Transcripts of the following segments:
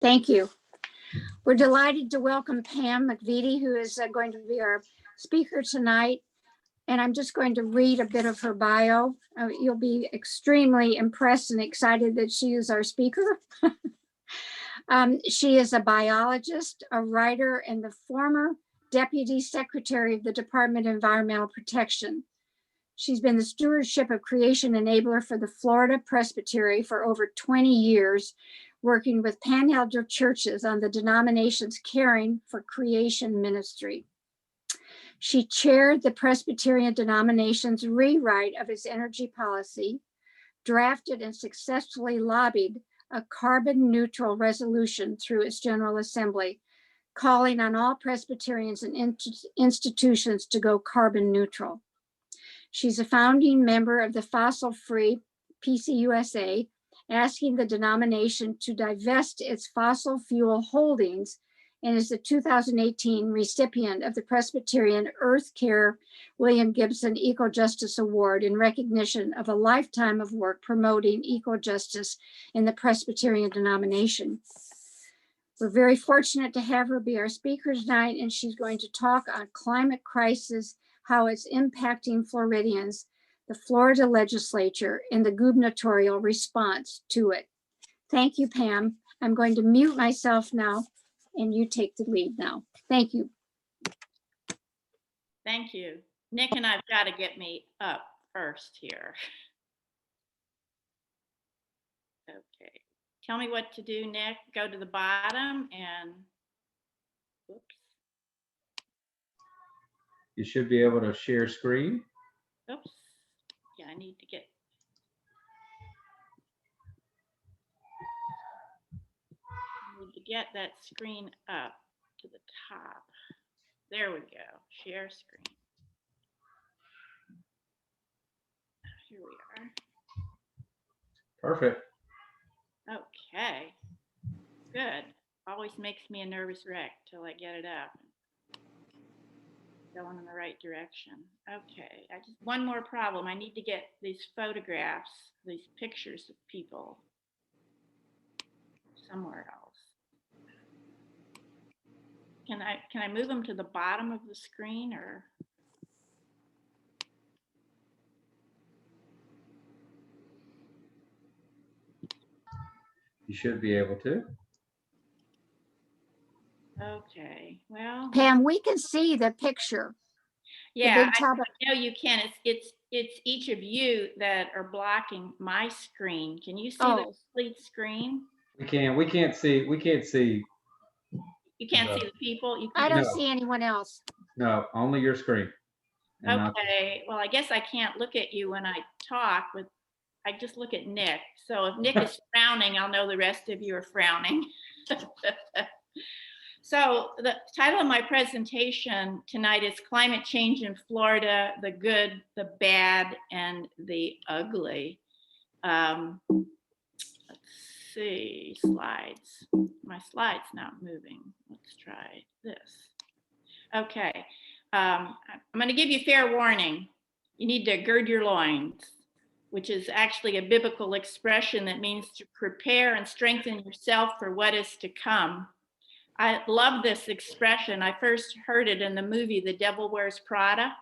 Thank you. We're delighted to welcome Pam McVitie, who is going to be our speaker tonight. And I'm just going to read a bit of her bio. You'll be extremely impressed and excited that she is our speaker. She is a biologist, a writer, and the former Deputy Secretary of the Department of Environmental Protection. She's been the Stewardship of Creation Enabler for the Florida Presbytery for over 20 years, working with panhandle churches on the denomination's caring for creation ministry. She chaired the Presbyterian denomination's rewrite of its energy policy, drafted and successfully lobbied a carbon neutral resolution through its General Assembly, calling on all Presbyterians and institutions to go carbon neutral. She's a founding member of the fossil-free PCUSA, asking the denomination to divest its fossil fuel holdings, and is the 2018 recipient of the Presbyterian Earth Care William Gibson Eco Justice Award in recognition of a lifetime of work promoting eco justice in the Presbyterian denomination. We're very fortunate to have her be our speaker tonight, and she's going to talk on climate crisis, how it's impacting Floridians, the Florida legislature, and the gubernatorial response to it. Thank you, Pam. I'm going to mute myself now, and you take the lead now. Thank you. Thank you. Nick and I've got to get me up first here. Okay. Tell me what to do, Nick. Go to the bottom and, oops. You should be able to share screen. Oops. Yeah, I need to get. Get that screen up to the top. There we go. Share screen. Here we are. Perfect. Okay. Good. Always makes me a nervous wreck till I get it up. Going in the right direction. Okay. One more problem. I need to get these photographs, these pictures of people somewhere else. Can I move them to the bottom of the screen, or? You should be able to. Okay, well. Pam, we can see the picture. Yeah, I know you can. It's each of you that are blocking my screen. Can you see the complete screen? We can't see. You can't see the people? I don't see anyone else. No, only your screen. Okay, well, I guess I can't look at you when I talk. I just look at Nick. So if Nick is frowning, I'll know the rest of you are frowning. So the title of my presentation tonight is Climate Change in Florida, the Good, the Bad, and the Ugly. See, slides. My slide's not moving. Let's try this. Okay, I'm going to give you fair warning. You need to gird your loins, which is actually a biblical expression that means to prepare and strengthen yourself for what is to come. I love this expression. I first heard it in the movie The Devil Wears Prada,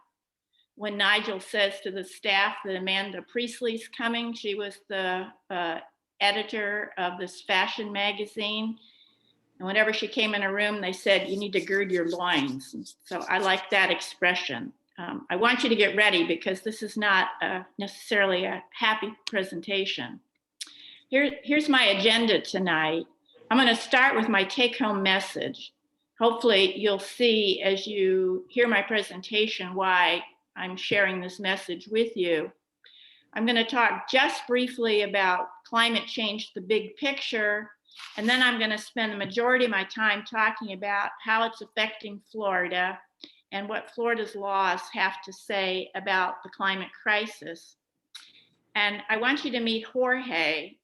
when Nigel says to the staff that Amanda Priestley's coming. She was the editor of this fashion magazine. And whenever she came in a room, they said, you need to gird your loins. So I like that expression. I want you to get ready because this is not necessarily a happy presentation. Here's my agenda tonight. I'm going to start with my take-home message. Hopefully you'll see as you hear my presentation why I'm sharing this message with you. I'm going to talk just briefly about climate change, the big picture, and then I'm going to spend the majority of my time talking about how it's affecting Florida and what Florida's laws have to say about the climate crisis. And I want you to meet Jorge.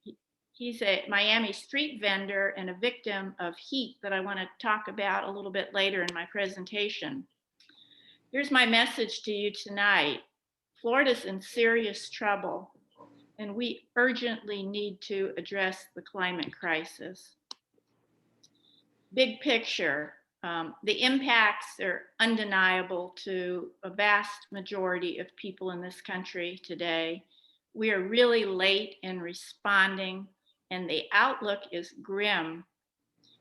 He's a Miami street vendor and a victim of heat that I want to talk about a little bit later in my presentation. Here's my message to you tonight. Florida's in serious trouble, and we urgently need to address the climate crisis. big picture, the impacts are undeniable to a vast majority of people in this country today. We are really late in responding, and the outlook is grim.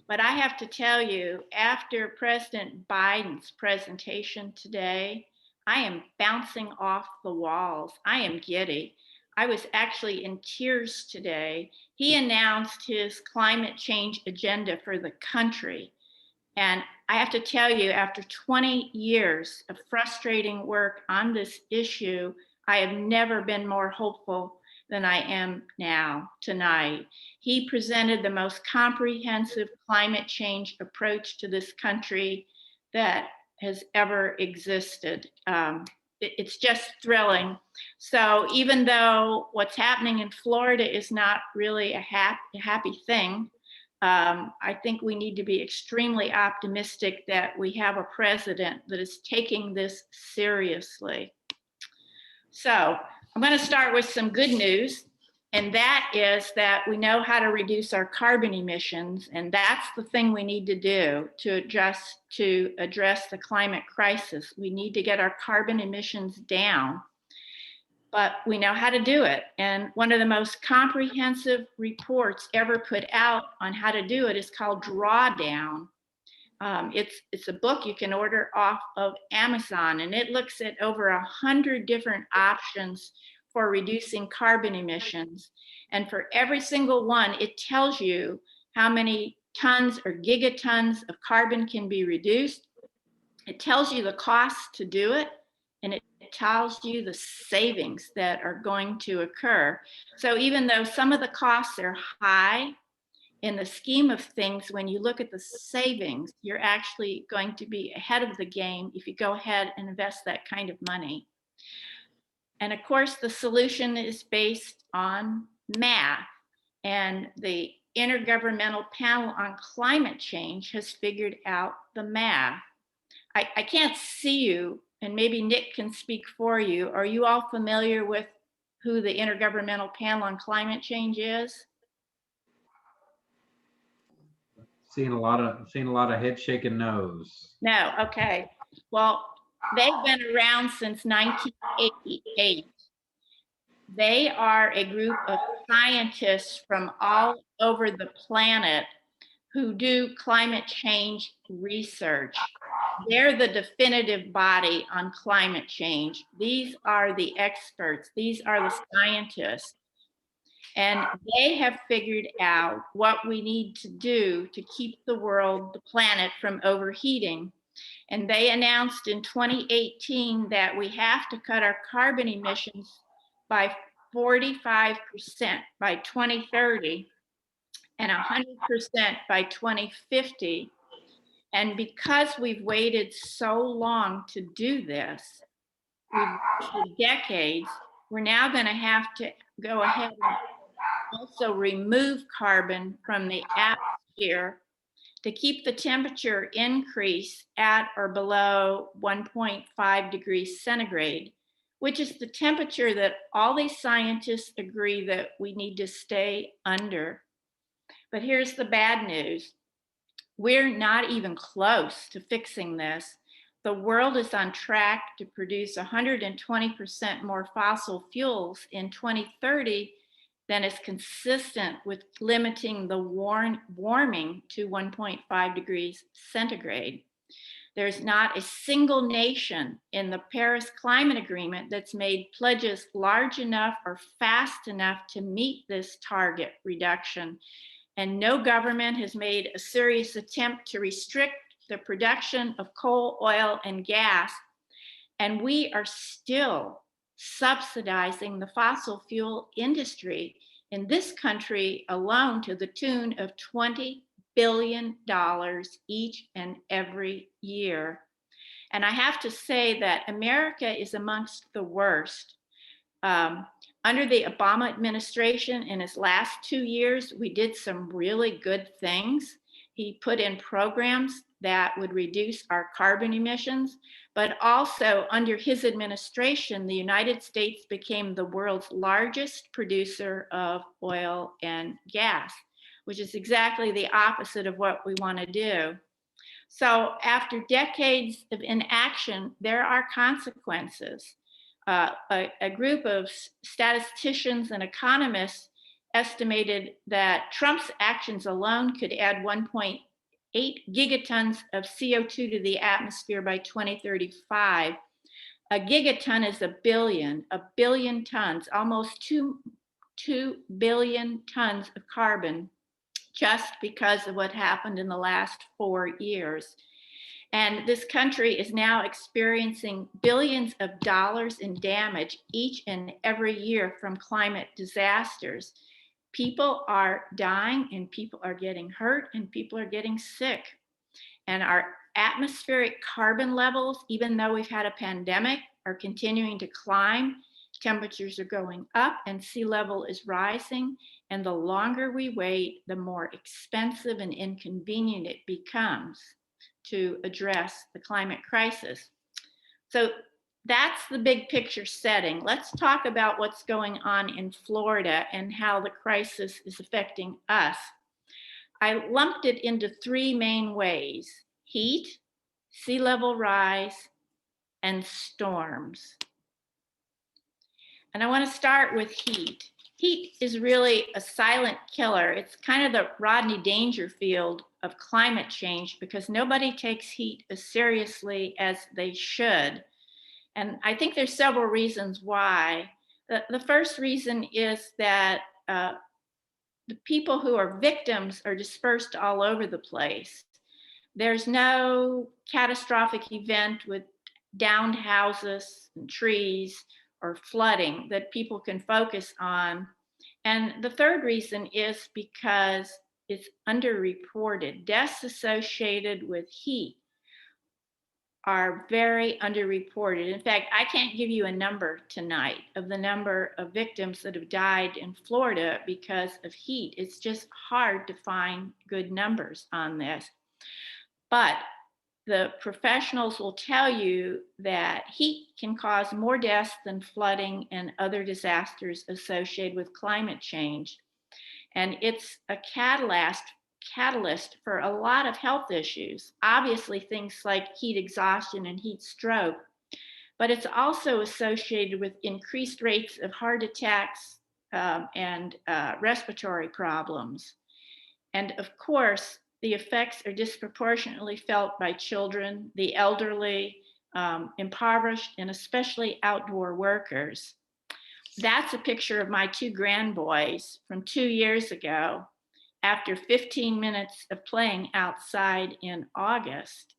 But I have to tell you, after President Biden's presentation today, I am bouncing off the walls. I am giddy. I was actually in tears today. He announced his climate change agenda for the country. And I have to tell you, after 20 years of frustrating work on this issue, I have never been more hopeful than I am now tonight. He presented the most comprehensive climate change approach to this country that has ever existed. It's just thrilling. So even though what's happening in Florida is not really a happy thing, I think we need to be extremely optimistic that we have a president that is taking this seriously. So I'm going to start with some good news, and that is that we know how to reduce our carbon emissions, and that's the thing we need to do to address the climate crisis. We need to get our carbon emissions down, but we know how to do it. And one of the most comprehensive reports ever put out on how to do it is called Drawdown. It's a book you can order off of Amazon, and it looks at over 100 different options for reducing carbon emissions. And for every single one, it tells you how many tons or gigatons of carbon can be reduced. It tells you the cost to do it, and it tells you the savings that are going to occur. So even though some of the costs are high, in the scheme of things, when you look at the savings, you're actually going to be ahead of the game if you go ahead and invest that kind of money. And of course, the solution is based on math. And the Intergovernmental Panel on Climate Change has figured out the math. I can't see you, and maybe Nick can speak for you. Are you all familiar with who the Intergovernmental Panel on Climate Change is? Seeing a lot of head shaking no's. No, okay. Well, they've been around since 1988. They are a group of scientists from all over the planet who do climate change research. They're the definitive body on climate change. These are the experts. These are the scientists. And they have figured out what we need to do to keep the world, the planet, from overheating. And they announced in 2018 that we have to cut our carbon emissions by 45% by 2030 and 100% by 2050. And because we've waited so long to do this, for decades, we're now going to have to go ahead and also remove carbon from the atmosphere to keep the temperature increase at or below 1.5 degrees centigrade, which is the temperature that all these scientists agree that we need to stay under. But here's the bad news. We're not even close to fixing this. The world is on track to produce 120% more fossil fuels in 2030 than is consistent with limiting the warming to 1.5 degrees centigrade. There's not a single nation in the Paris Climate Agreement that's made pledges large enough or fast enough to meet this target reduction. And no government has made a serious attempt to restrict the production of coal, oil, and gas. And we are still subsidizing the fossil fuel industry in this country alone to the tune of $20 billion each and every year. And I have to say that America is amongst the worst. Under the Obama administration, in his last 2 years, we did some really good things. He put in programs that would reduce our carbon emissions, but also under his administration, the United States became the world's largest producer of oil and gas, which is exactly the opposite of what we want to do. So after decades of inaction, there are consequences. A group of statisticians and economists estimated that Trump's actions alone could add 1.8 gigatons of CO2 to the atmosphere by 2035. A gigaton is a billion tons, almost 2 billion tons of carbon, just because of what happened in the last 4 years. And this country is now experiencing billions of dollars in damage each and every year from climate disasters. People are dying and people are getting hurt and people are getting sick. And our atmospheric carbon levels, even though we've had a pandemic, are continuing to climb. Temperatures are going up and sea level is rising. And the longer we wait, the more expensive and inconvenient it becomes to address the climate crisis. So that's the big picture setting. Let's talk about what's going on in Florida and how the crisis is affecting us. I lumped it into 3 main ways: heat, sea level rise, and storms. And I want to start with heat. Heat is really a silent killer. It's kind of the Rodney Dangerfield of climate change because nobody takes heat as seriously as they should. And I think there's several reasons why. The first reason is that the people who are victims are dispersed all over the place. There's no catastrophic event with downed houses and trees or flooding that people can focus on. And the third reason is because it's underreported. Deaths associated with heat are very underreported. In fact, I can't give you a number tonight of the number of victims that have died in Florida because of heat. It's just hard to find good numbers on this. But the professionals will tell you that heat can cause more deaths than flooding and other disasters associated with climate change. And it's a catalyst for a lot of health issues. Obviously, things like heat exhaustion and heat stroke, but it's also associated with increased rates of heart attacks and respiratory problems. And of course, the effects are disproportionately felt by children, the elderly, impoverished, and especially outdoor workers. That's a picture of my 2 grandboys from 2 years ago after 15 minutes of playing outside in August.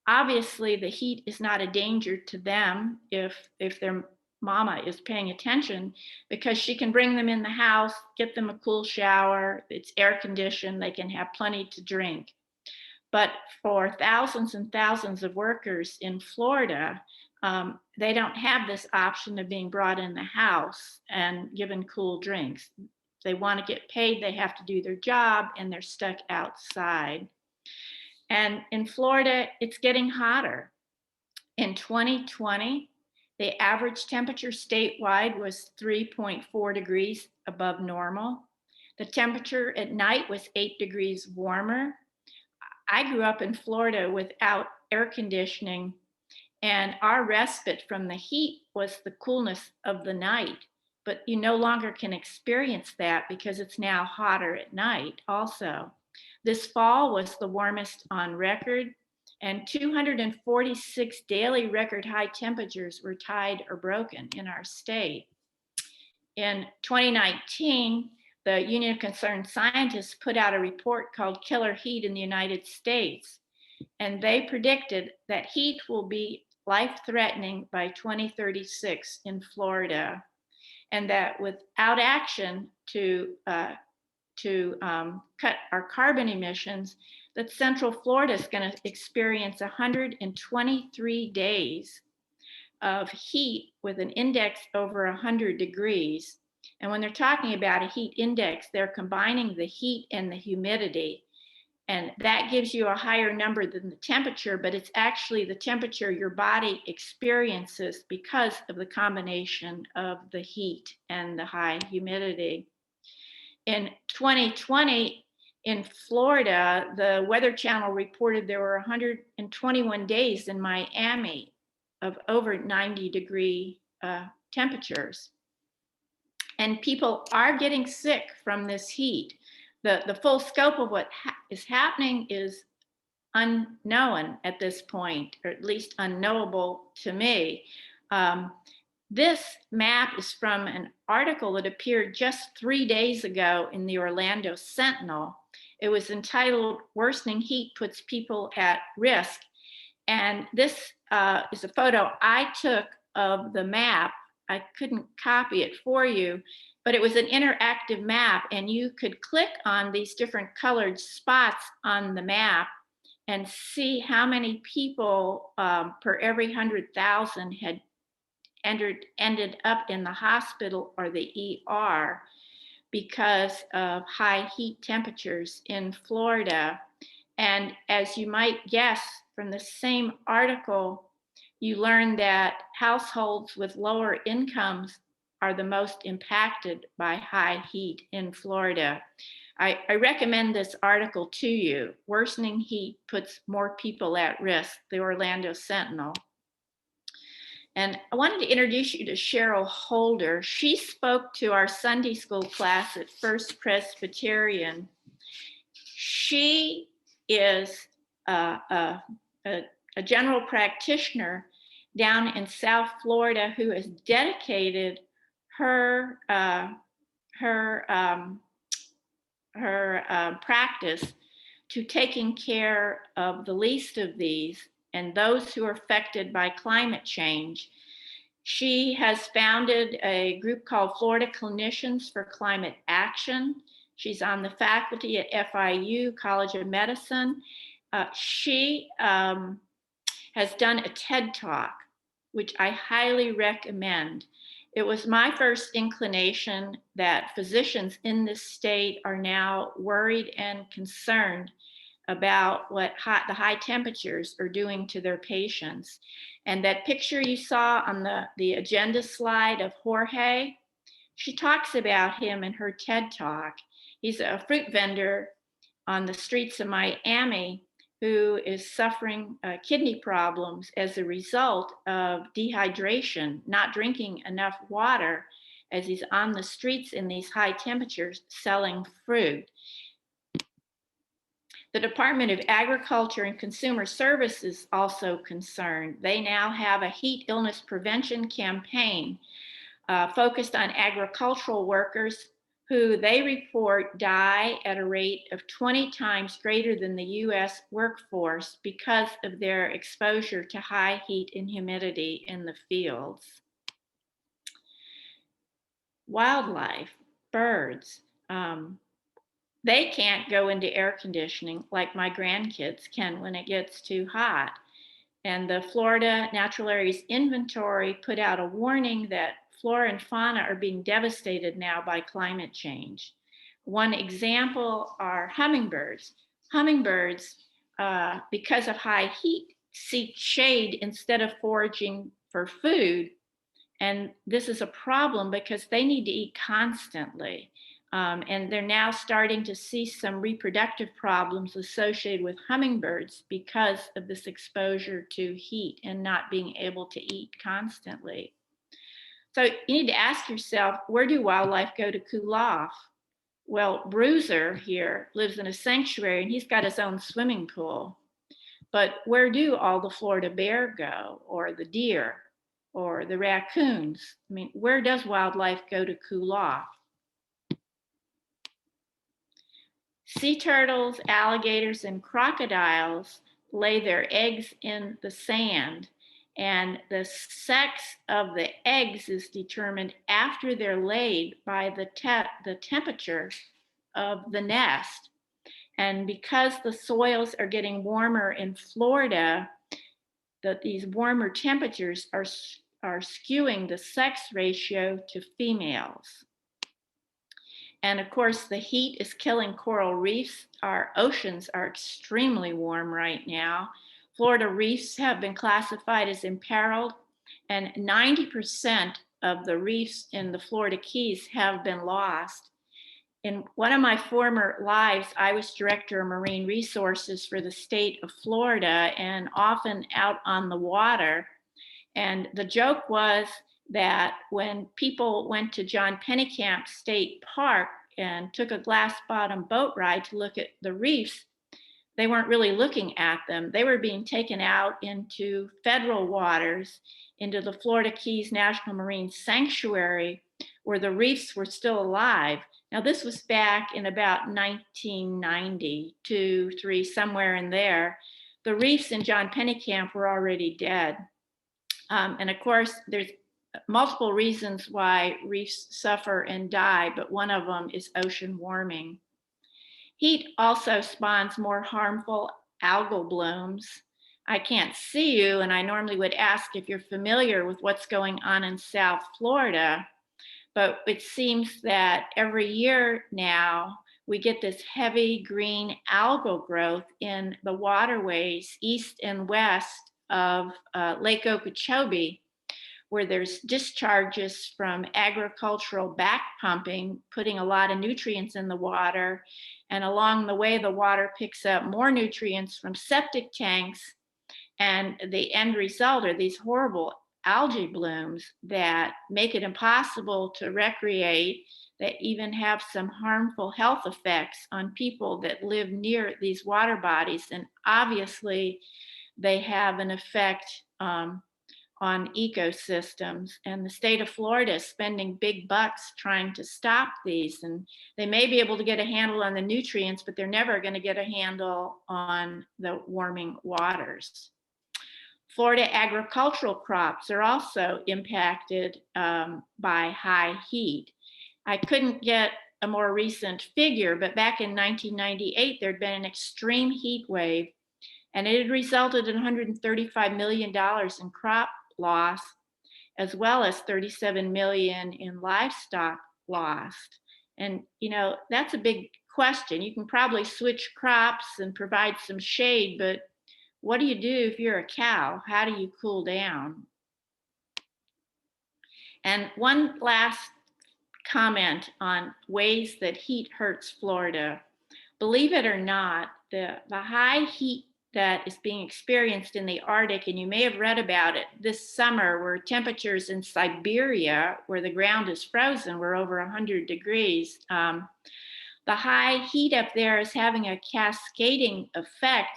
Obviously, the heat is not a danger to them if their mama is paying attention, because she can bring them in the house, get them a cool shower, it's air conditioned, they can have plenty to drink. But for thousands and thousands of workers in Florida, they don't have this option of being brought in the house and given cool drinks. If they want to get paid, they have to do their job and they're stuck outside. And in Florida, it's getting hotter. In 2020, the average temperature statewide was 3.4 degrees above normal. The temperature at night was 8 degrees warmer. I grew up in Florida without air conditioning, and our respite from the heat was the coolness of the night. But you no longer can experience that because it's now hotter at night also. This fall was the warmest on record, and 246 daily record high temperatures were tied or broken in our state. In 2019, the Union of Concerned Scientists put out a report called Killer Heat in the United States, and they predicted that heat will be life-threatening by 2036 in Florida, and that without action to cut our carbon emissions, that Central Florida is going to experience 123 days of heat with an index over 100 degrees. And when they're talking about a heat index, they're combining the heat and the humidity. And that gives you a higher number than the temperature, but it's actually the temperature your body experiences because of the combination of the heat and the high humidity. In 2020, in Florida, the Weather Channel reported there were 121 days in Miami of over 90-degree temperatures. And people are getting sick from this heat. The full scope of what is happening is unknown at this point, or at least unknowable to me. This map is from an article that appeared just 3 days ago in the Orlando Sentinel. It was entitled "Worsening Heat Puts People at Risk." And this is a photo I took of the map. I couldn't copy it for you, but it was an interactive map, and you could click on these different colored spots on the map and see how many people per every 100,000 had ended up in the hospital or the ER because of high heat temperatures in Florida. And as you might guess from the same article, you learn that households with lower incomes are the most impacted by high heat in Florida. I recommend this article to you. Worsening heat puts more people at risk, the Orlando Sentinel. And I wanted to introduce you to Cheryl Holder. She spoke to our Sunday school class at First Presbyterian. She is a general practitioner down in South Florida who has dedicated her practice to taking care of the least of these and those who are affected by climate change. She has founded a group called Florida Clinicians for Climate Action. She's on the faculty at FIU College of Medicine. She has done a TED Talk, which I highly recommend. It was my first inclination that physicians in this state are now worried and concerned about what the high temperatures are doing to their patients. And that picture you saw on the agenda slide of Jorge, she talks about him in her TED Talk. He's a fruit vendor on the streets of Miami who is suffering kidney problems as a result of dehydration, not drinking enough water, as he's on the streets in these high temperatures selling fruit. The Department of Agriculture and Consumer Services is also concerned. They now have a heat illness prevention campaign focused on agricultural workers who they report die at a rate of 20 times greater than the US workforce because of their exposure to high heat and humidity in the fields. Wildlife, birds, they can't go into air conditioning like my grandkids can when it gets too hot. And the Florida Natural Areas Inventory put out a warning that flora and fauna are being devastated now by climate change. One example are hummingbirds. Hummingbirds, because of high heat, seek shade instead of foraging for food. And this is a problem because they need to eat constantly. And they're now starting to see some reproductive problems associated with hummingbirds because of this exposure to heat and not being able to eat constantly. So you need to ask yourself, where do wildlife go to cool off? Well, Bruiser here lives in a sanctuary and he's got his own swimming pool. But where do all the Florida bear go, or the deer, or the raccoons? I mean, where does wildlife go to cool off? Sea turtles, alligators, and crocodiles lay their eggs in the sand, and the sex of the eggs is determined after they're laid by the temperature of the nest. And because the soils are getting warmer in Florida, these warmer temperatures are skewing the sex ratio to females. And of course, the heat is killing coral reefs. Our oceans are extremely warm right now. Florida reefs have been classified as imperiled, and 90% of the reefs in the Florida Keys have been lost. In one of my former lives, I was director of marine resources for the state of Florida and often out on the water. And the joke was that when people went to John Pennekamp State Park and took a glass bottom boat ride to look at the reefs, they weren't really looking at them. They were being taken out into federal waters, into the Florida Keys National Marine Sanctuary, where the reefs were still alive. Now, this was back in about 1990, 2, 3, somewhere in there. The reefs in John Pennekamp were already dead. And of course, there's multiple reasons why reefs suffer and die, but one of them is ocean warming. Heat also spawns more harmful algal blooms. I can't see you, and I normally would ask if you're familiar with what's going on in South Florida, but it seems that every year now we get this heavy green algal growth in the waterways east and west of Lake Okeechobee, where there's discharges from agricultural back pumping, putting a lot of nutrients in the water. And along the way, the water picks up more nutrients from septic tanks. And the end result are these horrible algae blooms that make it impossible to recreate, that even have some harmful health effects on people that live near these water bodies. And obviously, they have an effect on ecosystems, and the state of Florida is spending big bucks trying to stop these. And they may be able to get a handle on the nutrients, but they're never going to get a handle on the warming waters. Florida agricultural crops are also impacted by high heat. I couldn't get a more recent figure, but back in 1998, there'd been an extreme heat wave, and it had resulted in $135 million in crop loss, as well as 37 million in livestock lost. And, you know, that's a big question. You can probably switch crops and provide some shade, but what do you do if you're a cow? How do you cool down? And one last comment on ways that heat hurts Florida. Believe it or not, the high heat that is being experienced in the Arctic, and you may have read about it this summer, where temperatures in Siberia, where the ground is frozen, were over 100 degrees. The high heat up there is having a cascading effect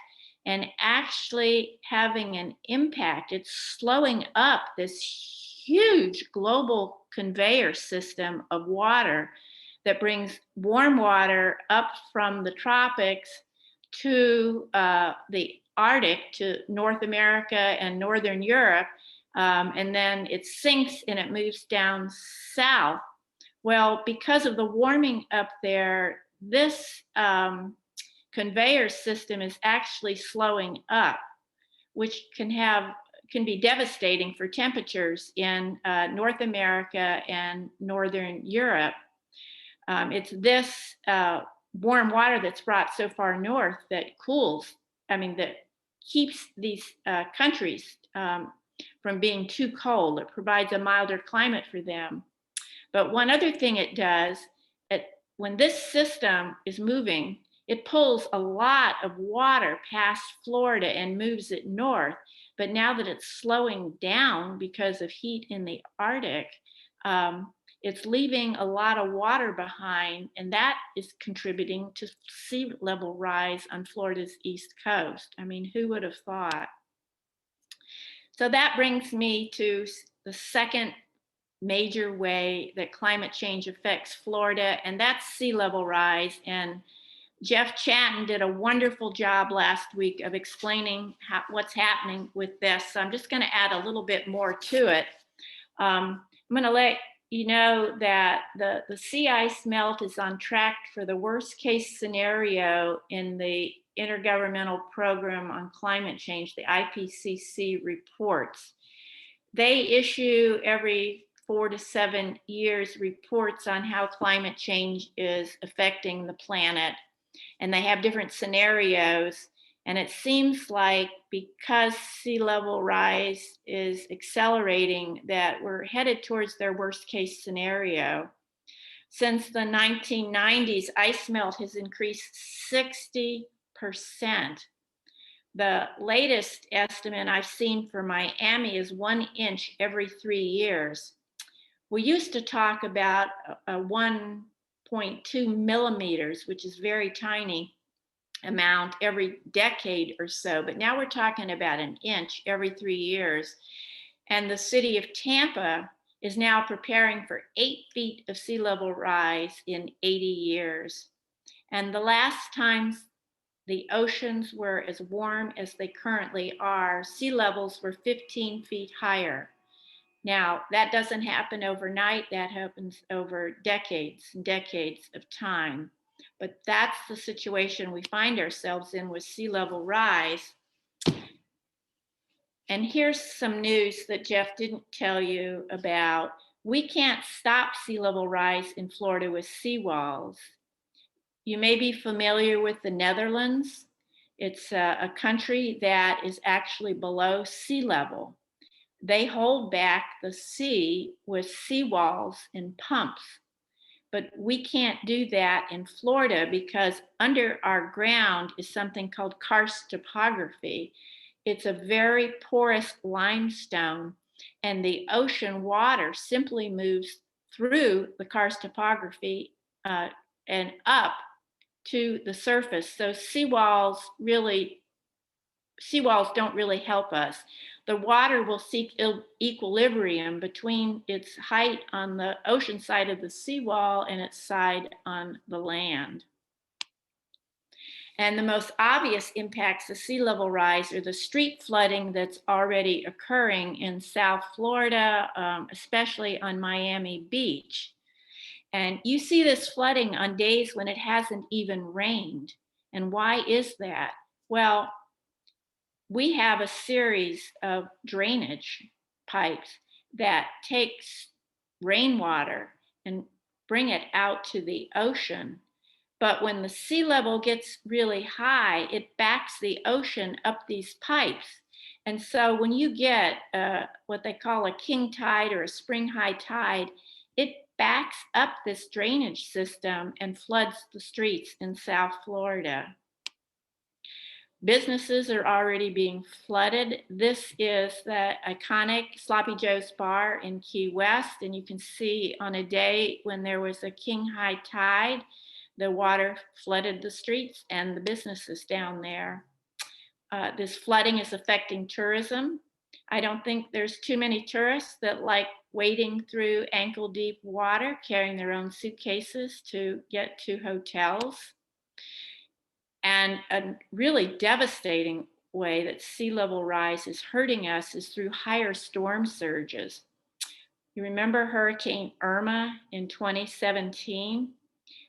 and actually having an impact. It's slowing up this huge global conveyor system of water that brings warm water up from the tropics to the Arctic, to North America and Northern Europe, and then it sinks and it moves down south. Well, because of the warming up there, this conveyor system is actually slowing up, which can be devastating for temperatures in North America and Northern Europe. It's this warm water that's brought so far north that that keeps these countries from being too cold. It provides a milder climate for them. But one other thing it does, when this system is moving, it pulls a lot of water past Florida and moves it north. But now that it's slowing down because of heat in the Arctic, it's leaving a lot of water behind, and that is contributing to sea level rise on Florida's east coast. I mean, who would have thought? So that brings me to the second major way that climate change affects Florida, and that's sea level rise. And Jeff Chatton did a wonderful job last week of explaining what's happening with this. So I'm just going to add a little bit more to it. I'm going to let you know that the sea ice melt is on track for the worst case scenario in the Intergovernmental Program on Climate Change, the IPCC reports. They issue every 4 to 7 years reports on how climate change is affecting the planet. And they have different scenarios. And it seems like because sea level rise is accelerating, that we're headed towards their worst case scenario. Since the 1990s, ice melt has increased 60%. The latest estimate I've seen for Miami is 1 inch every 3 years. We used to talk about 1.2 millimeters, which is very tiny amount every decade or so, but now we're talking about 1 inch every 3 years. And the city of Tampa is now preparing for 8 feet of sea level rise in 80 years. And the last time the oceans were as warm as they currently are, sea levels were 15 feet higher. Now, that doesn't happen overnight, that happens over decades and decades of time. But that's the situation we find ourselves in with sea level rise. And here's some news that Jeff didn't tell you about. We can't stop sea level rise in Florida with seawalls. You may be familiar with the Netherlands. It's a country that is actually below sea level. They hold back the sea with seawalls and pumps. But we can't do that in Florida because under our ground is something called karst topography. It's a very porous limestone, and the ocean water simply moves through the karst topography and up to the surface. So seawalls don't really help us. The water will seek equilibrium between its height on the ocean side of the seawall and its side on the land. And the most obvious impacts of sea level rise are the street flooding that's already occurring in South Florida, especially on Miami Beach. And you see this flooding on days when it hasn't even rained. And why is that? Well, we have a series of drainage pipes that takes rainwater and bring it out to the ocean. But when the sea level gets really high, it backs the ocean up these pipes. And so when you get what they call a king tide or a spring high tide, it backs up this drainage system and floods the streets in South Florida. Businesses are already being flooded. This is the iconic Sloppy Joe's Bar in Key West. And you can see on a day when there was a king high tide, the water flooded the streets and the businesses down there. This flooding is affecting tourism. I don't think there's too many tourists that like wading through ankle deep water, carrying their own suitcases to get to hotels. And a really devastating way that sea level rise is hurting us is through higher storm surges. You remember Hurricane Irma in 2017?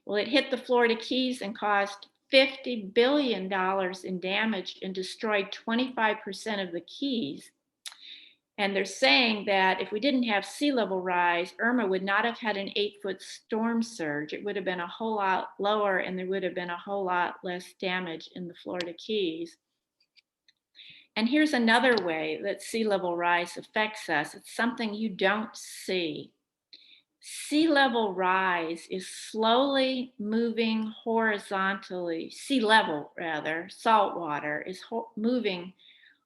Well, it hit the Florida Keys and caused $50 billion in damage and destroyed 25% of the Keys. And they're saying that if we didn't have sea level rise, Irma would not have had an 8-foot storm surge. It would have been a whole lot lower and there would have been a whole lot less damage in the Florida Keys. And here's another way that sea level rise affects us. It's something you don't see. Sea level rise is slowly moving horizontally, sea level rather, salt water is moving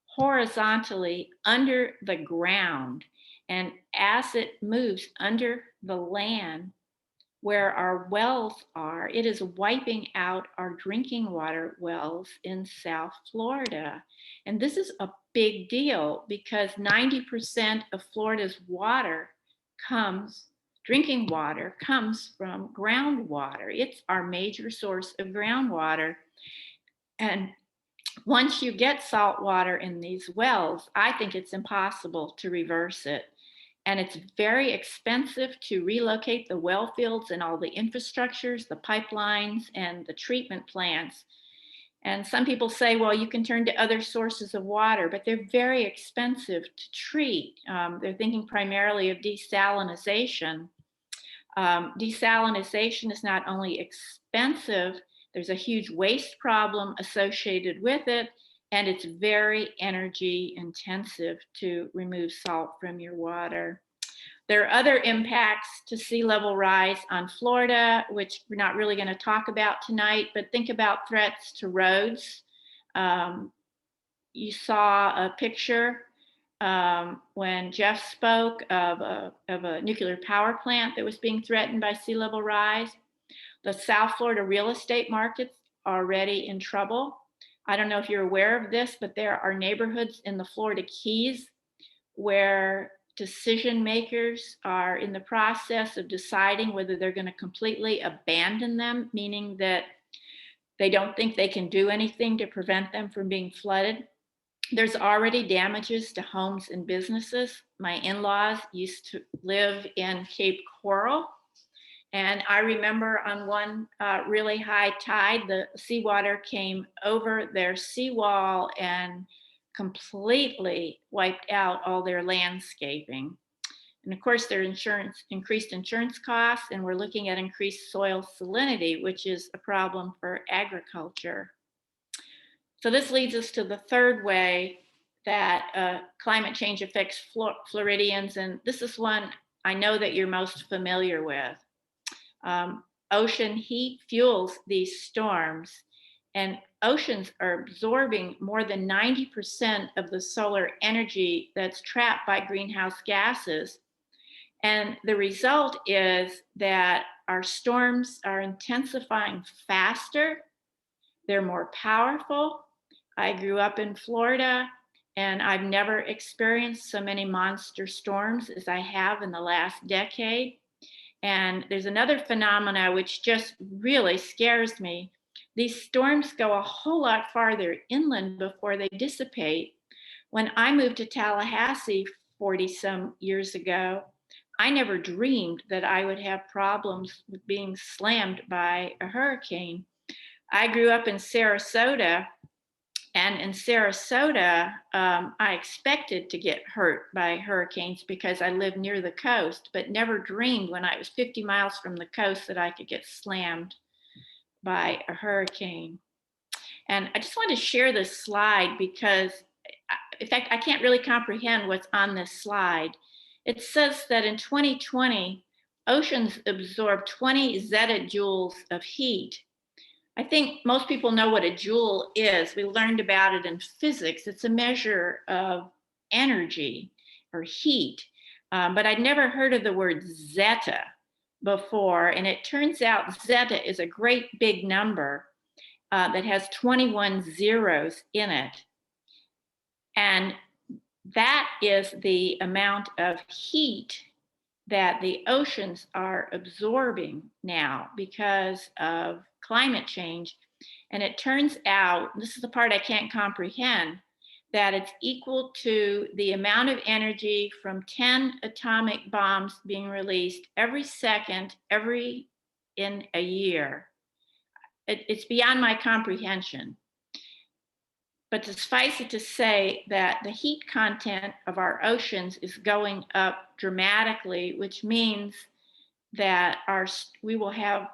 horizontally under the ground. And as it moves under the land where our wells are, it is wiping out our drinking water wells in South Florida. And this is a big deal because 90% of Florida's drinking water comes from groundwater. It's our major source of groundwater. And once you get salt water in these wells, I think it's impossible to reverse it. And it's very expensive to relocate the well fields and all the infrastructures, the pipelines and the treatment plants. And some people say, well, you can turn to other sources of water, but they're very expensive to treat. They're thinking primarily of desalination. Desalination is not only expensive, there's a huge waste problem associated with it, and it's very energy intensive to remove salt from your water. There are other impacts to sea level rise on Florida, which we're not really going to talk about tonight, but think about threats to roads. You saw a picture when Jeff spoke of a nuclear power plant that was being threatened by sea level rise. The South Florida real estate markets are already in trouble. I don't know if you're aware of this, but there are neighborhoods in the Florida Keys where decision makers are in the process of deciding whether they're going to completely abandon them, meaning that they don't think they can do anything to prevent them from being flooded. There's already damages to homes and businesses. My in-laws used to live in Cape Coral, and I remember on one really high tide, the seawater came over their seawall and completely wiped out all their landscaping. And of course, their increased insurance costs, and we're looking at increased soil salinity, which is a problem for agriculture. So this leads us to the third way that climate change affects Floridians, and this is one I know that you're most familiar with. Ocean heat fuels these storms, and oceans are absorbing more than 90% of the solar energy that's trapped by greenhouse gases. And the result is that our storms are intensifying faster, they're more powerful. I grew up in Florida, and I've never experienced so many monster storms as I have in the last decade. And there's another phenomena which just really scares me. These storms go a whole lot farther inland before they dissipate. When I moved to Tallahassee 40 some years ago, I never dreamed that I would have problems with being slammed by a hurricane. I grew up in Sarasota, and in Sarasota, I expected to get hurt by hurricanes because I lived near the coast, but never dreamed when I was 50 miles from the coast that I could get slammed by a hurricane. And I just want to share this slide because, in fact, I can't really comprehend what's on this slide. It says that in 2020, oceans absorbed 20 zettajoules of heat. I think most people know what a joule is. We learned about it in physics. It's a measure of energy or heat, but I'd never heard of the word zetta before. And it turns out zetta is a great big number that has 21 zeros in it. And that is the amount of heat that the oceans are absorbing now because of climate change. And it turns out, this is the part I can't comprehend, that it's equal to the amount of energy from 10 atomic bombs being released every second, in a year. It's beyond my comprehension. But suffice it to say that the heat content of our oceans is going up dramatically, which means that we will have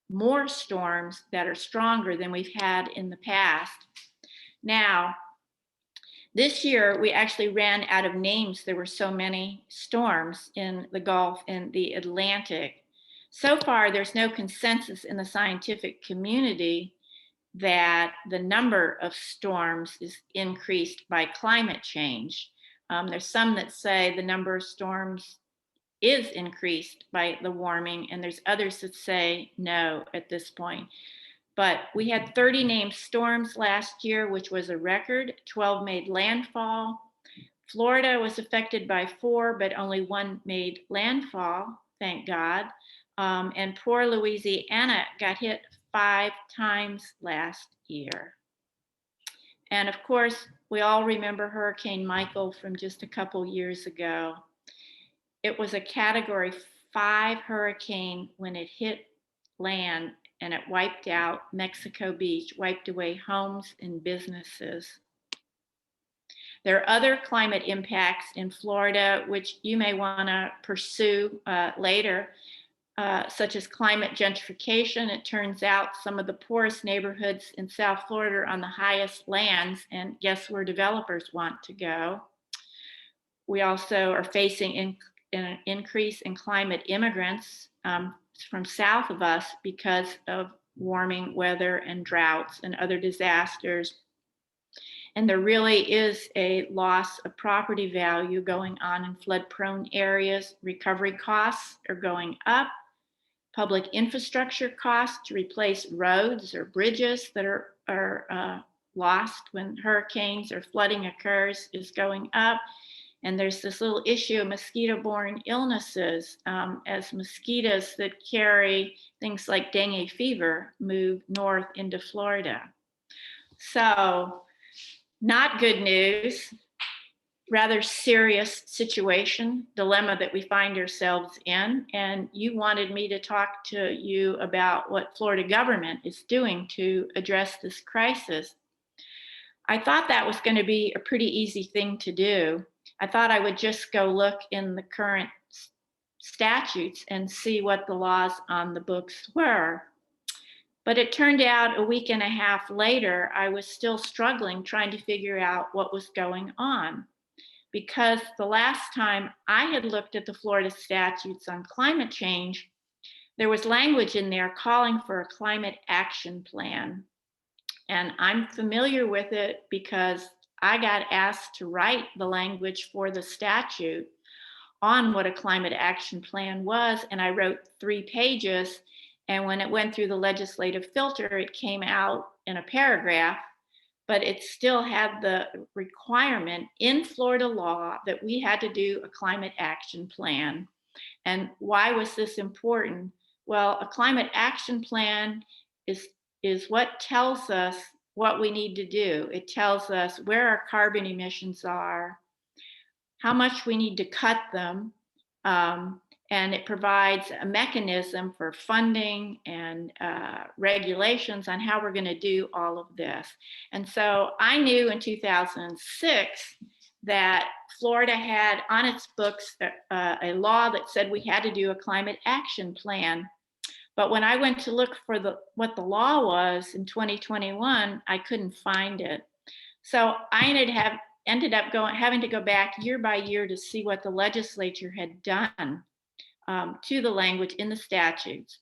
more storms that are stronger than we've had in the past. Now, this year we actually ran out of names. There were so many storms in the Gulf and the Atlantic. So far, there's no consensus in the scientific community that the number of storms is increased by climate change. There's some that say the number of storms is increased by the warming, and there's others that say no at this point. But we had 30 named storms last year, which was a record. 12 made landfall. Florida was affected by 4, but only 1 made landfall, thank God. And poor Louisiana got hit 5 times last year. And of course, we all remember Hurricane Michael from just a couple years ago. It was a Category 5 hurricane when it hit land, and it wiped out Mexico Beach, wiped away homes and businesses. There are other climate impacts in Florida, which you may want to pursue later. Such as climate gentrification. It turns out some of the poorest neighborhoods in South Florida are on the highest lands, and guess where developers want to go? We also are facing an increase in climate immigrants from south of us because of warming weather and droughts and other disasters. And there really is a loss of property value going on in flood-prone areas. Recovery costs are going up. Public infrastructure costs to replace roads or bridges that are lost when hurricanes or flooding occurs is going up. And there's this little issue of mosquito-borne illnesses as mosquitoes that carry things like dengue fever move north into Florida. So, not good news, rather serious situation, dilemma that we find ourselves in. And you wanted me to talk to you about what Florida government is doing to address this crisis. I thought that was going to be a pretty easy thing to do. I thought I would just go look in the current statutes and see what the laws on the books were. But it turned out a week and a half later, I was still struggling trying to figure out what was going on. Because the last time I had looked at the Florida statutes on climate change, there was language in there calling for a climate action plan. And I'm familiar with it because I got asked to write the language for the statute on what a climate action plan was. And I wrote 3 pages. And when it went through the legislative filter, it came out in a paragraph, but it still had the requirement in Florida law that we had to do a climate action plan. And why was this important? Well, a climate action plan is what tells us what we need to do. It tells us where our carbon emissions are, how much we need to cut them, and it provides a mechanism for funding and regulations on how we're going to do all of this. And so I knew in 2006 that Florida had on its books a law that said we had to do a climate action plan. But when I went to look for what the law was in 2021, I couldn't find it. So I ended up having to go back year by year to see what the legislature had done to the language in the statutes.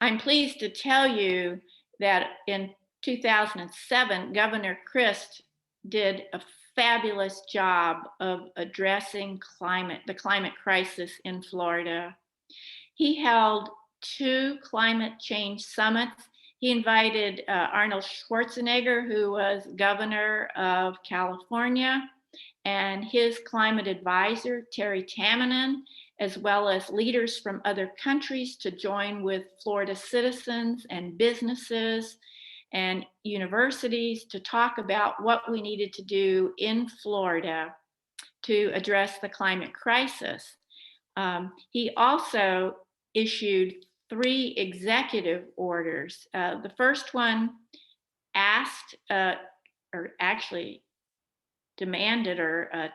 I'm pleased to tell you that in 2007, Governor Crist did a fabulous job of addressing the climate crisis in Florida. He held 2 climate change summits. He invited Arnold Schwarzenegger, who was governor of California, and his climate advisor, Terry Tamminen, as well as leaders from other countries to join with Florida citizens and businesses and universities to talk about what we needed to do in Florida to address the climate crisis. He also issued 3 executive orders. The first one asked, or actually demanded or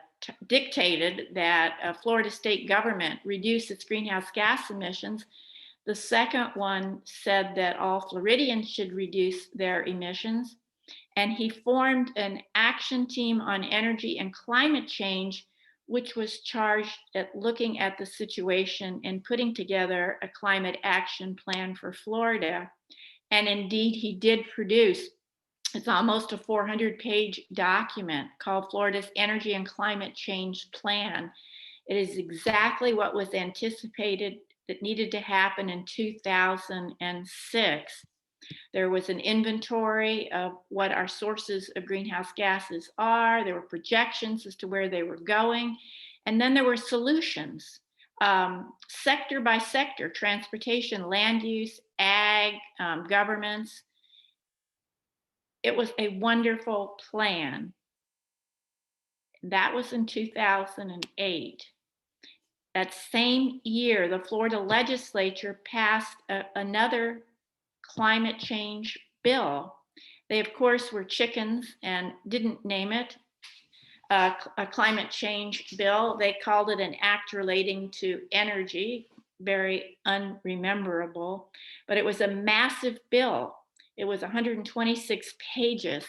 dictated that Florida state government reduce its greenhouse gas emissions. The second one said that all Floridians should reduce their emissions. And he formed an action team on energy and climate change, which was charged at looking at the situation and putting together a climate action plan for Florida. And indeed, he did produce, it's almost a 400-page document called Florida's Energy and Climate Change Plan. It is exactly what was anticipated that needed to happen in 2006. There was an inventory of what our sources of greenhouse gases are. There were projections as to where they were going. And then there were solutions, sector by sector, transportation, land use, ag, governments. It was a wonderful plan. That was in 2008. That same year, the Florida legislature passed another climate change bill. They, of course, were chickens and didn't name it a climate change bill. They called it an act relating to energy, very unrememberable, but it was a massive bill. It was 126 pages,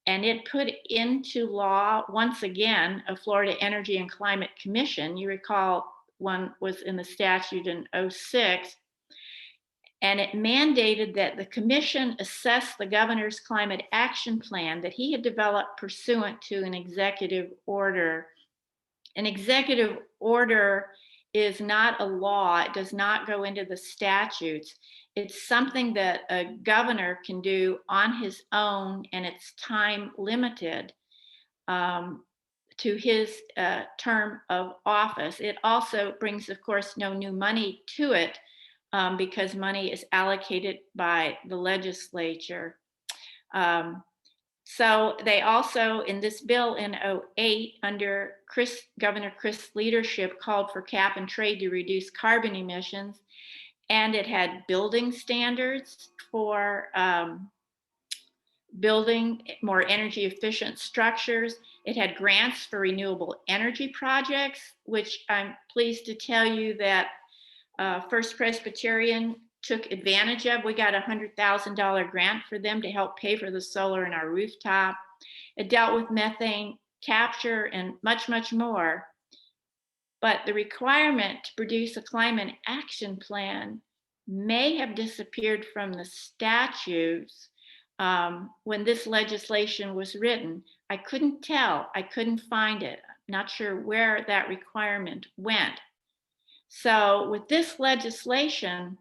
and it put into law, once again, a Florida Energy and Climate Commission. You recall one was in the statute in '06. And it mandated that the commission assess the governor's climate action plan that he had developed pursuant to an executive order. An executive order is not a law. It does not go into the statutes. It's something that a governor can do on his own, and it's time limited to his term of office. It also brings, of course, no new money to it because money is allocated by the legislature. So they also, in this bill in '08, under Governor Crist's leadership, called for cap and trade to reduce carbon emissions. And it had building standards for building more energy efficient structures. It had grants for renewable energy projects, which I'm pleased to tell you that First Presbyterian took advantage of. We got a $100,000 grant for them to help pay for the solar in our rooftop. It dealt with methane capture and much, much more. But the requirement to produce a climate action plan may have disappeared from the statutes when this legislation was written. I couldn't tell, I couldn't find it. Not sure where that requirement went. So with this legislation,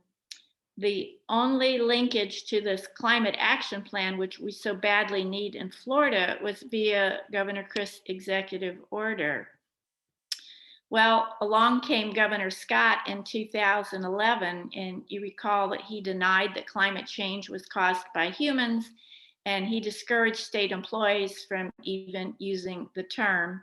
the only linkage to this climate action plan, which we so badly need in Florida, was via Governor Crist's executive order. Well, along came Governor Scott in 2011, and you recall that he denied that climate change was caused by humans, and he discouraged state employees from even using the term.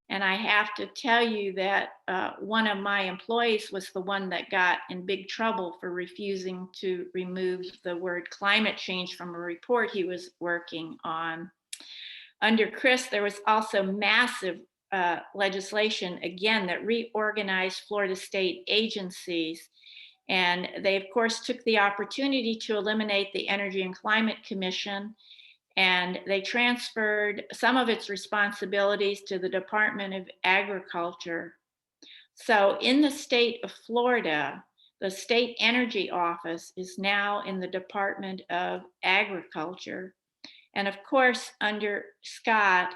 And I have to tell you that one of my employees was the one that got in big trouble for refusing to remove the word climate change from a report he was working on. Under Crist, there was also massive legislation, again, that reorganized Florida state agencies. And they, of course, took the opportunity to eliminate the Energy and Climate Commission, and they transferred some of its responsibilities to the Department of Agriculture. So in the state of Florida, the State Energy Office is now in the Department of Agriculture. And of course, under Scott,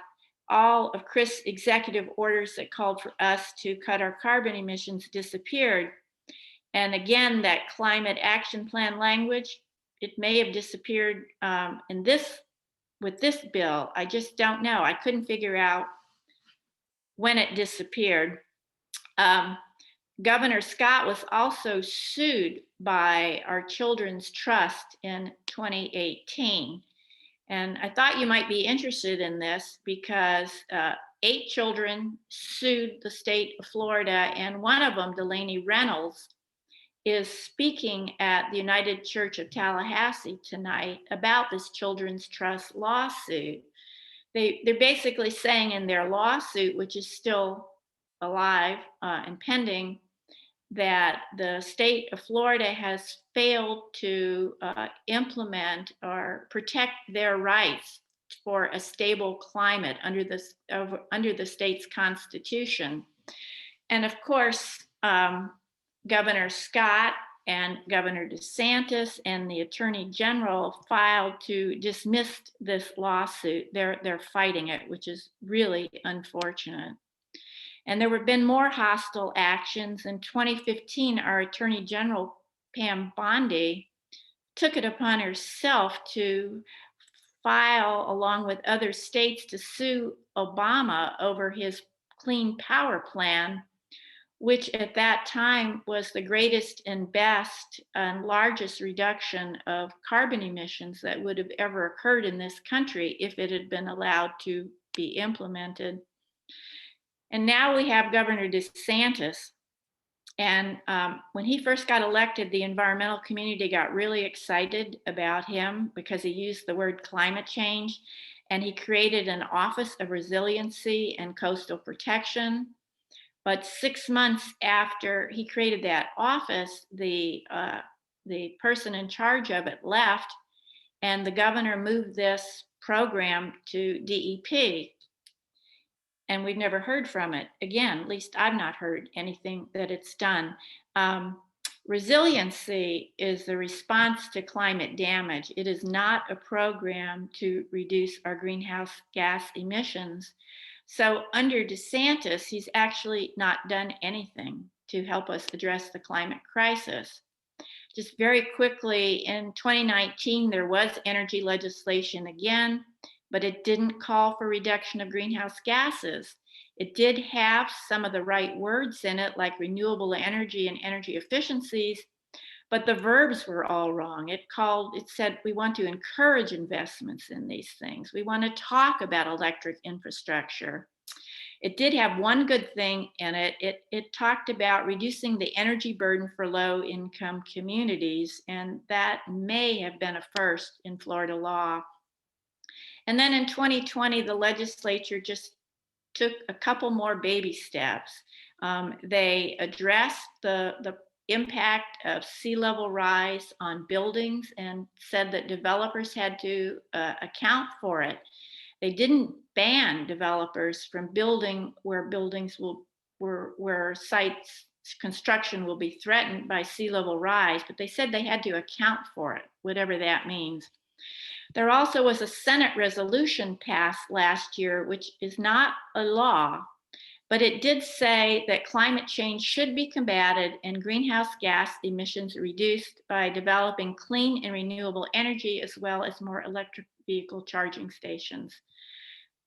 all of Crist's executive orders that called for us to cut our carbon emissions disappeared. And again, that climate action plan language, it may have disappeared with this bill. I just don't know. I couldn't figure out when it disappeared. Governor Scott was also sued by our Children's Trust in 2018. And I thought you might be interested in this because 8 children sued the state of Florida, and one of them, Delaney Reynolds, is speaking at the United Church of Tallahassee tonight about this Children's Trust lawsuit. They're basically saying in their lawsuit, which is still alive and pending, that the state of Florida has failed to implement or protect their rights for a stable climate under the state's constitution. And of course, Governor Scott and Governor DeSantis and the Attorney General filed to dismiss this lawsuit. They're fighting it, which is really unfortunate. And there have been more hostile actions. In 2015, our Attorney General, Pam Bondi, took it upon herself to file, along with other states, to sue Obama over his Clean Power Plan, which at that time was the greatest and best and largest reduction of carbon emissions that would have ever occurred in this country if it had been allowed to be implemented. And now we have Governor DeSantis. And when he first got elected, the environmental community got really excited about him because he used the word climate change. And he created an Office of Resiliency and Coastal Protection. But 6 months after he created that office, the person in charge of it left, and the governor moved this program to DEP. and we've never heard from it again. At least I've not heard anything that it's done. Resiliency is the response to climate damage. It is not a program to reduce our greenhouse gas emissions. So under DeSantis, he's actually not done anything to help us address the climate crisis. Just very quickly, in 2019, there was energy legislation again, but it didn't call for reduction of greenhouse gases. It did have some of the right words in it, like renewable energy and energy efficiencies, but the verbs were all wrong. It said, we want to encourage investments in these things. We want to talk about electric infrastructure. It did have one good thing in it. It talked about reducing the energy burden for low-income communities, and that may have been a first in Florida law. And then in 2020, the legislature just took a couple more baby steps. They addressed the impact of sea level rise on buildings and said that developers had to account for it. They didn't ban developers from building where where sites construction will be threatened by sea level rise, but they said they had to account for it, whatever that means. There also was a Senate resolution passed last year, which is not a law, but it did say that climate change should be combated and greenhouse gas emissions reduced by developing clean and renewable energy, as well as more electric vehicle charging stations.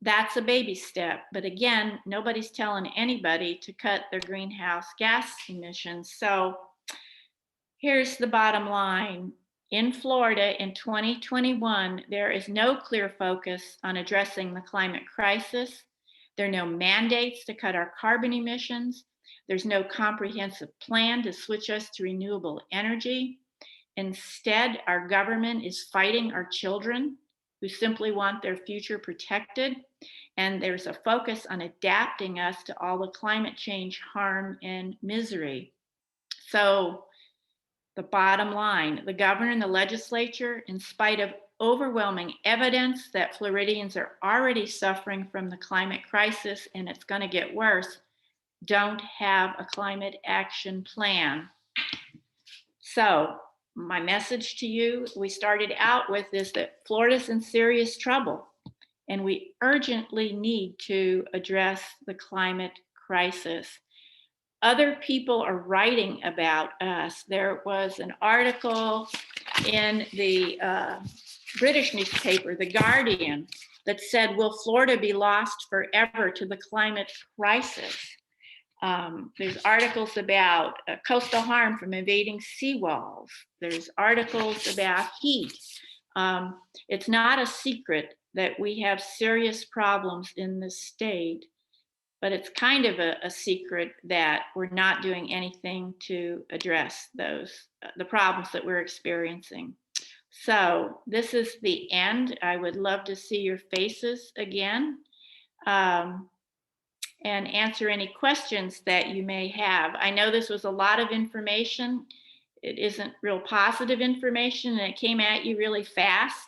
That's a baby step, but again, nobody's telling anybody to cut their greenhouse gas emissions. So here's the bottom line. In Florida in 2021, there is no clear focus on addressing the climate crisis. There are no mandates to cut our carbon emissions. There's no comprehensive plan to switch us to renewable energy. Instead, our government is fighting our children who simply want their future protected. And there's a focus on adapting us to all the climate change harm and misery. So the bottom line, the governor and the legislature, in spite of overwhelming evidence that Floridians are already suffering from the climate crisis and it's going to get worse, don't have a climate action plan. So my message to you, we started out with, is that Florida's in serious trouble and we urgently need to address the climate crisis. Other people are writing about us. There was an article in the British newspaper, The Guardian, that said, will Florida be lost forever to the climate crisis? There's articles about coastal harm from invading seawalls. There's articles about heat. It's not a secret that we have serious problems in this state, but it's kind of a secret that we're not doing anything to address the problems that we're experiencing. So this is the end. I would love to see your faces again and answer any questions that you may have. I know this was a lot of information. It isn't real positive information and it came at you really fast,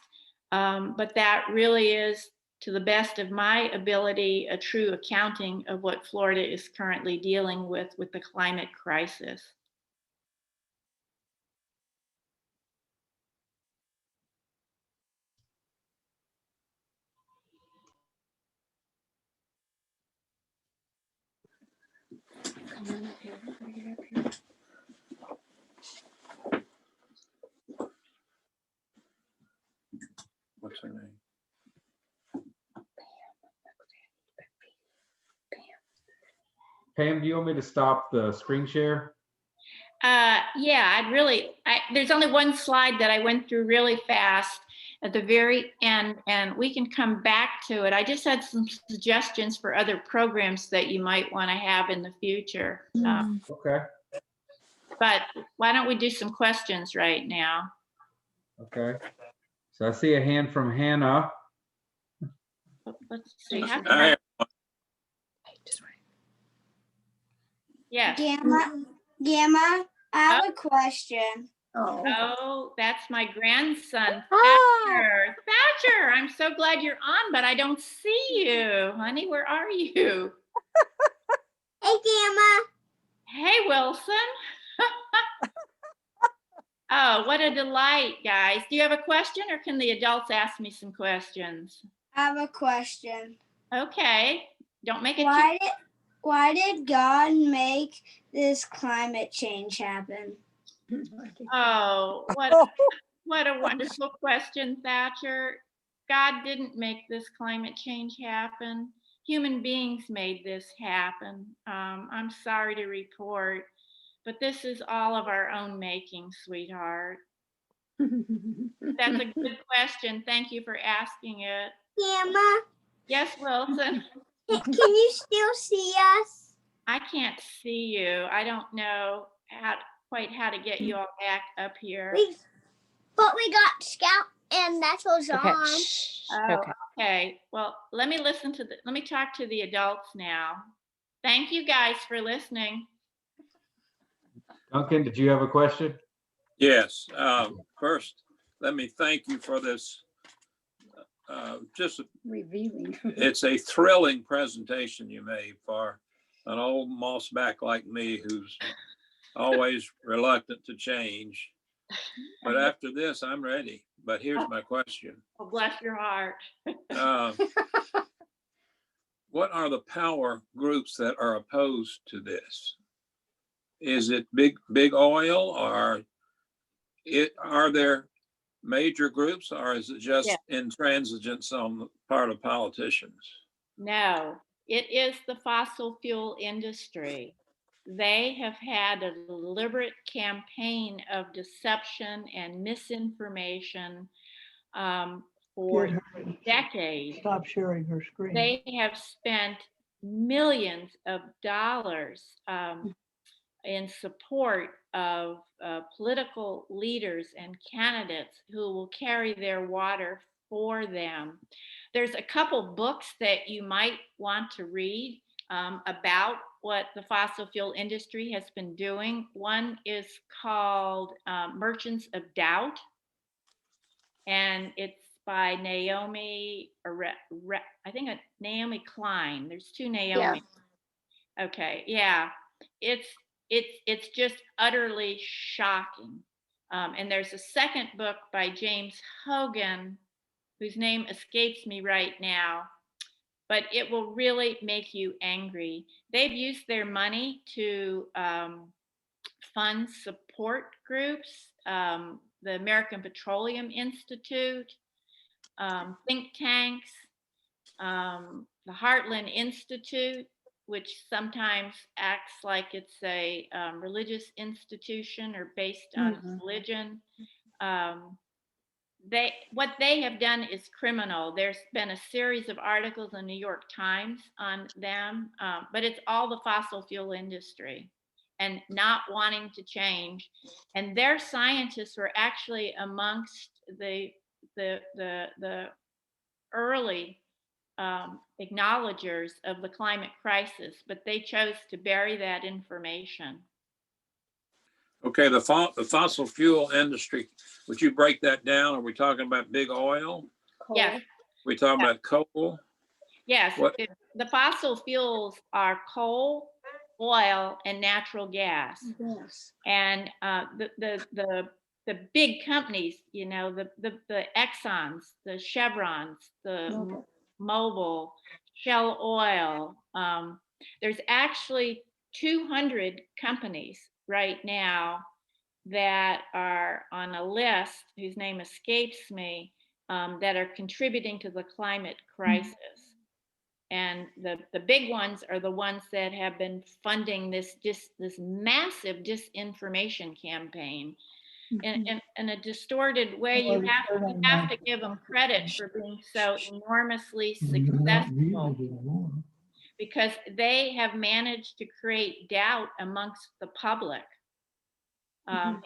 but that really is, to the best of my ability, a true accounting of what Florida is currently dealing with the climate crisis. What's her name? Pam, do you want me to stop the screen share? Yeah, there's only one slide that I went through really fast at the very end, and we can come back to it. I just had some suggestions for other programs that you might want to have in the future. Okay. But why don't we do some questions right now? Okay. So I see a hand from Hannah. Let's see. Hi. Yes. Gamma, I have a question. Oh, that's my grandson, Oh. Thatcher. Thatcher, I'm so glad you're on, but I don't see see you, honey. Where are you? Hey, Gamma. Hey, Wilson. Oh, what a delight, guys. Do you have a question or can the adults ask me some questions? I have a question. Okay. Don't make it Why did God make this climate change happen? Oh, what a wonderful question, Thatcher. God didn't make this climate change happen. Human beings made this happen. I'm sorry to report, but this is all of our own making, sweetheart. That's a good question. Thank you for asking it. Gamma, Yes, Wilson. can you still see us? I can't see you. I don't know quite how to get you all back up here. But we got Scout and that's what's Okay. on. Shh. Oh, Okay. okay. Well, let me talk to the adults now. Thank you guys for listening. Duncan, did you have a question? Yes. First, let me thank you for this. Revealing. It's a thrilling presentation you made for an old mossback like me who's always reluctant to change. But after this, I'm ready. But here's my question. Oh, bless your heart. What are the power groups that are opposed to this? Is it big oil, or are there major groups, or is it just intransigence on the part of politicians? No, it is the fossil fuel industry. They have had a deliberate campaign of deception and misinformation for decades. Stop sharing her screen. They have spent millions of dollars in support of political leaders and candidates who will carry their water for them. There's a couple books that you might want to read about what the fossil fuel industry has been doing. One is called Merchants of Doubt, and it's by Naomi, I think Naomi Klein. There's two Naomi. Yeah. Okay, yeah, it's just utterly shocking. And there's a second book by James Hogan, whose name escapes me right now, but it will really make you angry. They've used their money to fund support groups, the American Petroleum Institute, think tanks, the Heartland Institute, which sometimes acts like it's a religious institution or based on religion. What they have done is criminal. There's been a series of articles in the New York Times on them, but it's all the fossil fuel industry and not wanting to change. And their scientists were actually amongst the early acknowledgers of the climate crisis, but they chose to bury that information. Okay, the fossil fuel industry, would you break that down? Are we talking about big oil? Yes. Are we talking about coal? Yes, What? The fossil fuels are coal, oil, and natural gas. Yes. And the big companies, you know, the Exxons, the Chevrons, the Mobil, Shell Oil. There's actually 200 companies right now that are on a list whose name escapes me, that are contributing to the climate crisis. And the big ones are the ones that have been funding this massive disinformation campaign in a distorted way. You have to give them credit for being so enormously successful, because they have managed to create doubt amongst the public. And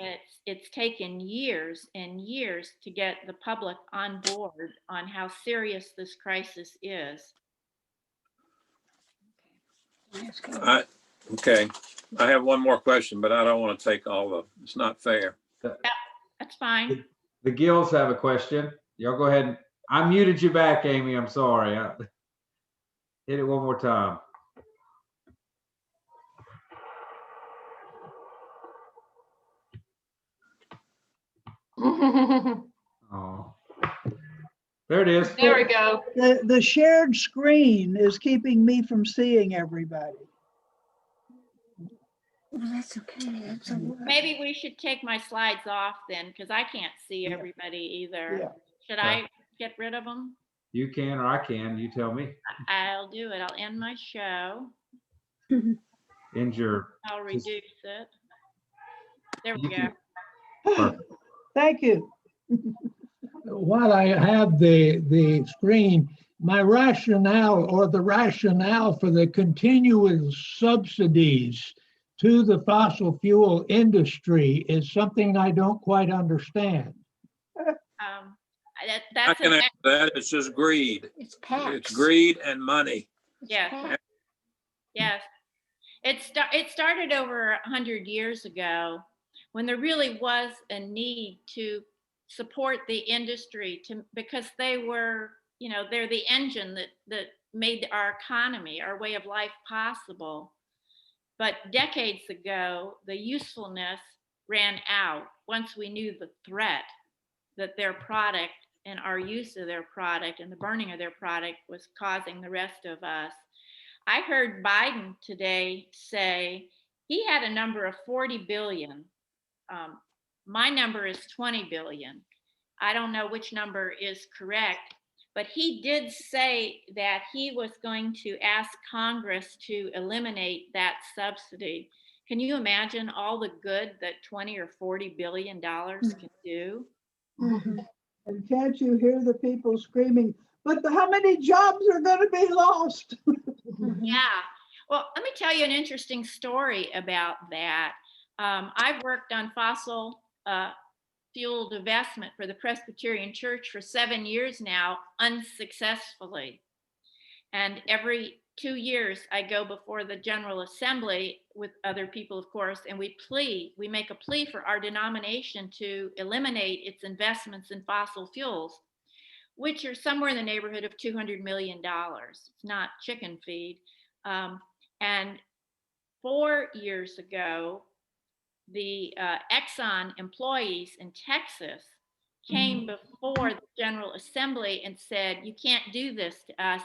it's taken years and years to get the public on board on how serious this crisis is. Okay, I have one more question, but I don't want to take all of it. It's not fair. That's fine. The Gills have a question. Y'all go ahead. I muted you back, Amy. I'm sorry. Hit it one more time. Oh, there it is. There we go. The shared screen is keeping me from seeing everybody. Well, that's okay. That's a lot. Maybe we should take my slides off then, because I can't see Yeah. everybody either. Yeah. Should I get rid of them? You can or I can. You tell me. I'll do it. I'll end my show. End your. I'll reduce it. There we You go. can- Perfect. Thank you. While I have the screen, my rationale or the rationale for the continuous subsidies to the fossil fuel industry is something I don't quite understand. I That's can an, answer that. It's just greed. It's PAX. It's greed and money. It's Yeah. PAX. yes. It started over 100 years ago when there really was a need to support the industry because they were, they're the engine that made our economy, our way of life possible. But decades ago, the usefulness ran out once we knew the threat that their product and our use of their product and the burning of their product was causing the rest of us. I heard Biden today say he had a number of 40 billion. My number is 20 billion. I don't know which number is correct, but he did say that he was going to ask Congress to eliminate that subsidy. Can you imagine all the good that 20 or 40 billion dollars can do? Mhm. And can't you hear the people screaming, but how many jobs are going to be lost? Yeah. Well, let me tell you an interesting story about that. I've worked on fossil fuel divestment for the Presbyterian Church for 7 years now, unsuccessfully. And every 2 years, I go before the General Assembly with other people, of course, and we make a plea for our denomination to eliminate its investments in fossil fuels, which are somewhere in the neighborhood of $200 million. It's not chicken feed. And 4 years ago, the Exxon employees in Texas came before the General Assembly and said, you can't do this to us.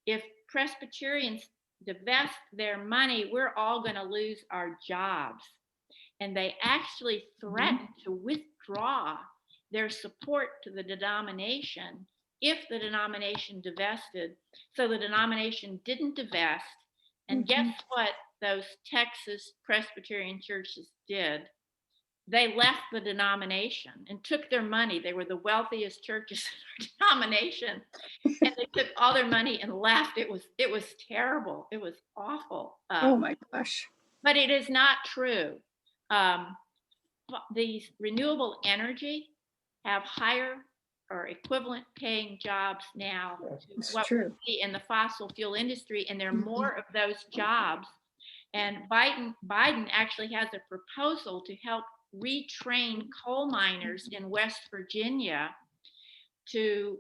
If Presbyterians divest their money, we're all going to lose our jobs. And they actually threatened to withdraw their support to the denomination if the denomination divested. So the denomination didn't divest. And guess what those Texas Presbyterian churches did? They left the denomination and took their money. They were the wealthiest churches in our denomination. And they took all their money and left. It was terrible. It was awful. Oh my gosh. But it is not true. These renewable energy have higher or equivalent paying jobs now to It's what true. we see in the fossil fuel industry, and there are more of those jobs. And Biden actually has a proposal to help retrain coal miners in West Virginia to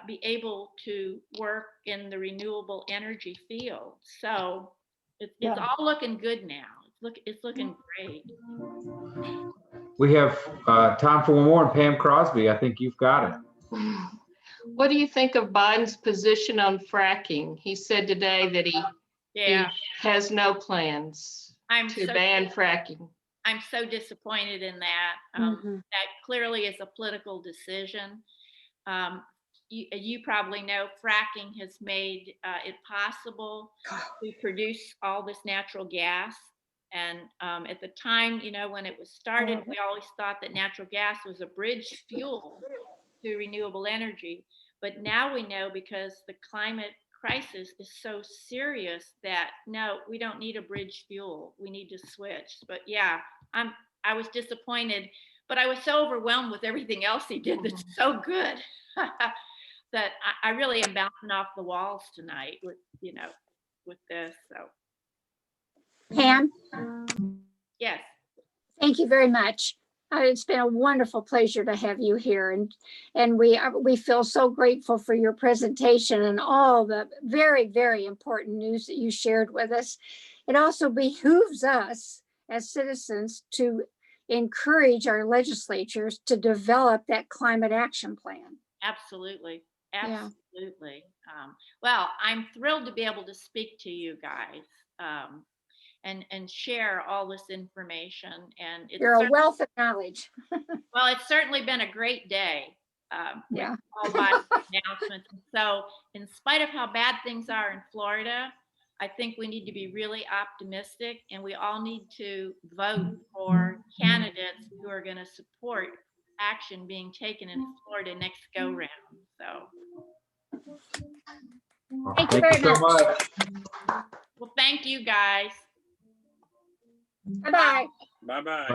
be able to work in the renewable energy field. So it's all looking good now. It's looking great. We have time for one more, and Pam Crosby, I think you've got it. What do you think of Biden's position on fracking? He said today that he has no plans to ban fracking. I'm so disappointed in that. That clearly is a political decision. You probably know fracking has made it possible to produce all this natural gas. And at the time, when it was started, we always thought that natural gas was a bridge fuel to renewable energy. But now we know, because the climate crisis is so serious, that no, we don't need a bridge fuel. We need to switch. But yeah, I was disappointed, but I was so overwhelmed with everything else he did that's so good that I really am bouncing off the walls tonight with this. So Pam, yes. thank you very much. It's been a wonderful pleasure to have you here, and we feel so grateful for your presentation and all the very, very important news that you shared with us. It also behooves us as citizens to encourage our legislatures to develop that climate action plan. Absolutely. Yeah. Absolutely. Well, I'm thrilled to be able to speak to you guys and share all this information. And it's You're a wealth of knowledge. well, it's certainly been a great day with Yeah. all my announcements. So in spite of how bad things are in Florida, I think we need to be really optimistic, and we all need to vote for candidates who are going to support action being taken in Florida next go round. So, Well, Thank you very so much. well, thank you guys. Bye-bye. Bye-bye.